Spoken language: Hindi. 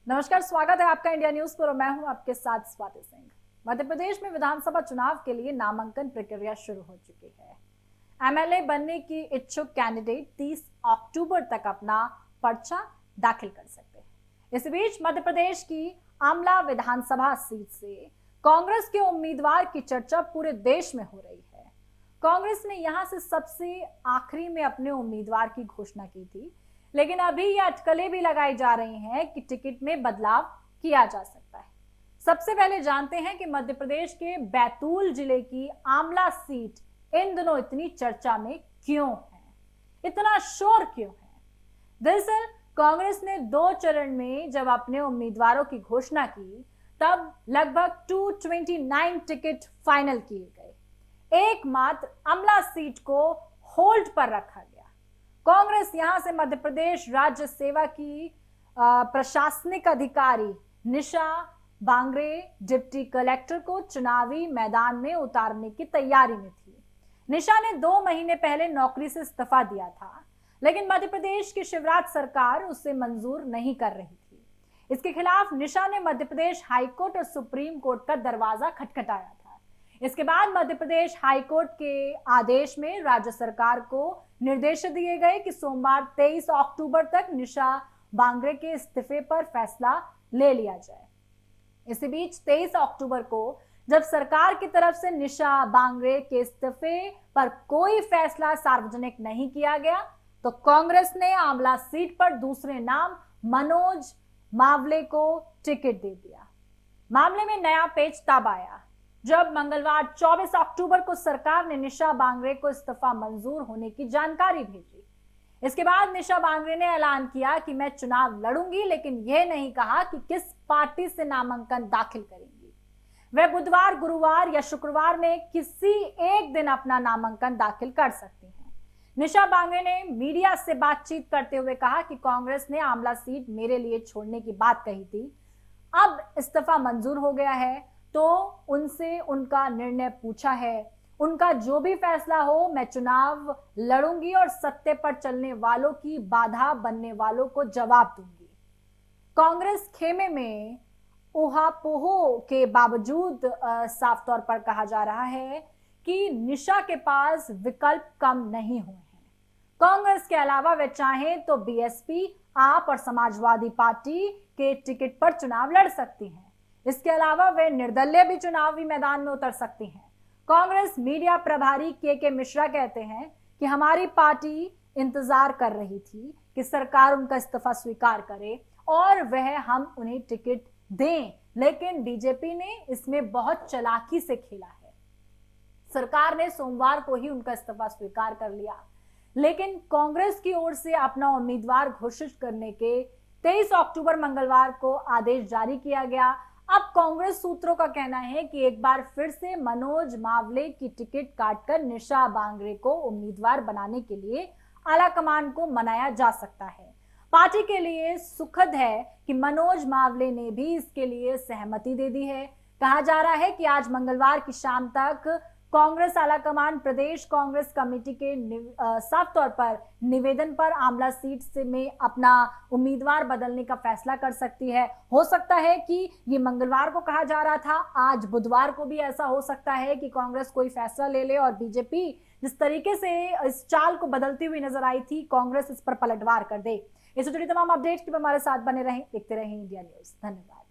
नमस्कार, स्वागत है आपका इंडिया न्यूज पर और मैं हूं आपके साथ स्वाति सिंह। मध्य प्रदेश में विधानसभा चुनाव के लिए नामांकन प्रक्रिया शुरू हो चुकी है। एमएलए बनने की इच्छुक कैंडिडेट 30 अक्टूबर तक अपना पर्चा दाखिल कर सकते हैं। इस बीच मध्य प्रदेश की आमला विधानसभा सीट से कांग्रेस के उम्मीदवार की चर्चा पूरे देश में हो रही है। कांग्रेस ने यहां से सबसे आखिरी में अपने उम्मीदवार की घोषणा की थी, लेकिन अभी ये अटकलें भी लगाई जा रही हैं कि टिकट में बदलाव किया जा सकता है। सबसे पहले जानते हैं कि मध्य प्रदेश के बैतूल जिले की आमला सीट इन दिनों इतनी चर्चा में क्यों है, इतना शोर क्यों है। दरअसल कांग्रेस ने 2 चरण में जब अपने उम्मीदवारों की घोषणा की, तब लगभग 229 टिकट फाइनल किए गए। एकमात्र आमला सीट को होल्ड पर रखा गया। कांग्रेस यहां से मध्य प्रदेश राज्य सेवा की प्रशासनिक अधिकारी निशा बांगरे डिप्टी कलेक्टर को चुनावी मैदान में उतारने की तैयारी में थी। निशा ने 2 महीने पहले नौकरी से इस्तीफा दिया था, लेकिन मध्य प्रदेश की शिवराज सरकार उसे मंजूर नहीं कर रही थी। इसके खिलाफ निशा ने मध्य प्रदेश हाईकोर्ट और सुप्रीम कोर्ट का दरवाजा खटखटाया था। इसके बाद मध्य प्रदेश हाईकोर्ट के आदेश में राज्य सरकार को निर्देश दिए गए कि सोमवार 23 अक्टूबर तक निशा बांगरे के इस्तीफे पर फैसला ले लिया जाए। इसी बीच 23 अक्टूबर को जब सरकार की तरफ से निशा बांगरे के इस्तीफे पर कोई फैसला सार्वजनिक नहीं किया गया, तो कांग्रेस ने आमला सीट पर दूसरे नाम मनोज मावले को टिकट दे दिया। मामले में नया पेच तब आया जब मंगलवार 24 अक्टूबर को सरकार ने निशा बांगरे को इस्तीफा मंजूर होने की जानकारी भेजी। इसके बाद निशा बांगरे ने ऐलान किया कि मैं चुनाव लड़ूंगी, लेकिन यह नहीं कहा कि किस पार्टी से नामांकन दाखिल करेंगी। वह बुधवार, गुरुवार या शुक्रवार में किसी एक दिन अपना नामांकन दाखिल कर सकती हैं। निशा बांगरे ने मीडिया से बातचीत करते हुए कहा कि कांग्रेस ने आमला सीट मेरे लिए छोड़ने की बात कही थी, अब इस्तीफा मंजूर हो गया है तो उनसे उनका निर्णय पूछा है। उनका जो भी फैसला हो, मैं चुनाव लड़ूंगी और सत्ते पर चलने वालों की बाधा बनने वालों को जवाब दूंगी। कांग्रेस खेमे में ऊहापोह के बावजूद साफ तौर पर कहा जा रहा है कि निशा के पास विकल्प कम नहीं हुए हैं। कांग्रेस के अलावा वे चाहें तो बीएसपी, आप और समाजवादी पार्टी के टिकट पर चुनाव लड़ सकती हैं। इसके अलावा वे निर्दलीय भी चुनावी मैदान में उतर सकती हैं। कांग्रेस मीडिया प्रभारी के मिश्रा कहते हैं कि हमारी पार्टी इंतजार कर रही थी कि सरकार उनका इस्तीफा स्वीकार करे और वह हम उन्हें टिकट दें, लेकिन बीजेपी ने इसमें बहुत चालाकी से खेला है। सरकार ने सोमवार को ही उनका इस्तीफा स्वीकार कर लिया, लेकिन कांग्रेस की ओर से अपना उम्मीदवार घोषित करने के 23 अक्टूबर मंगलवार को आदेश जारी किया गया। अब कांग्रेस सूत्रों का कहना है कि एक बार फिर से मनोज मावले की टिकट काटकर निशा बांगरे को उम्मीदवार बनाने के लिए आलाकमान को मनाया जा सकता है। पार्टी के लिए सुखद है कि मनोज मावले ने भी इसके लिए सहमति दे दी है। कहा जा रहा है कि आज मंगलवार की शाम तक कांग्रेस आलाकमान प्रदेश कांग्रेस कमेटी के साफ तौर पर निवेदन पर आमला सीट से में अपना उम्मीदवार बदलने का फैसला कर सकती है। हो सकता है कि ये मंगलवार को कहा जा रहा था, आज बुधवार को भी ऐसा हो सकता है कि कांग्रेस कोई फैसला ले ले और बीजेपी जिस तरीके से इस चाल को बदलती हुई नजर आई थी, कांग्रेस इस पर पलटवार कर दे। इससे जुड़ी तमाम अपडेट्स के लिए हमारे साथ बने रहें, देखते रहें इंडिया न्यूज। धन्यवाद।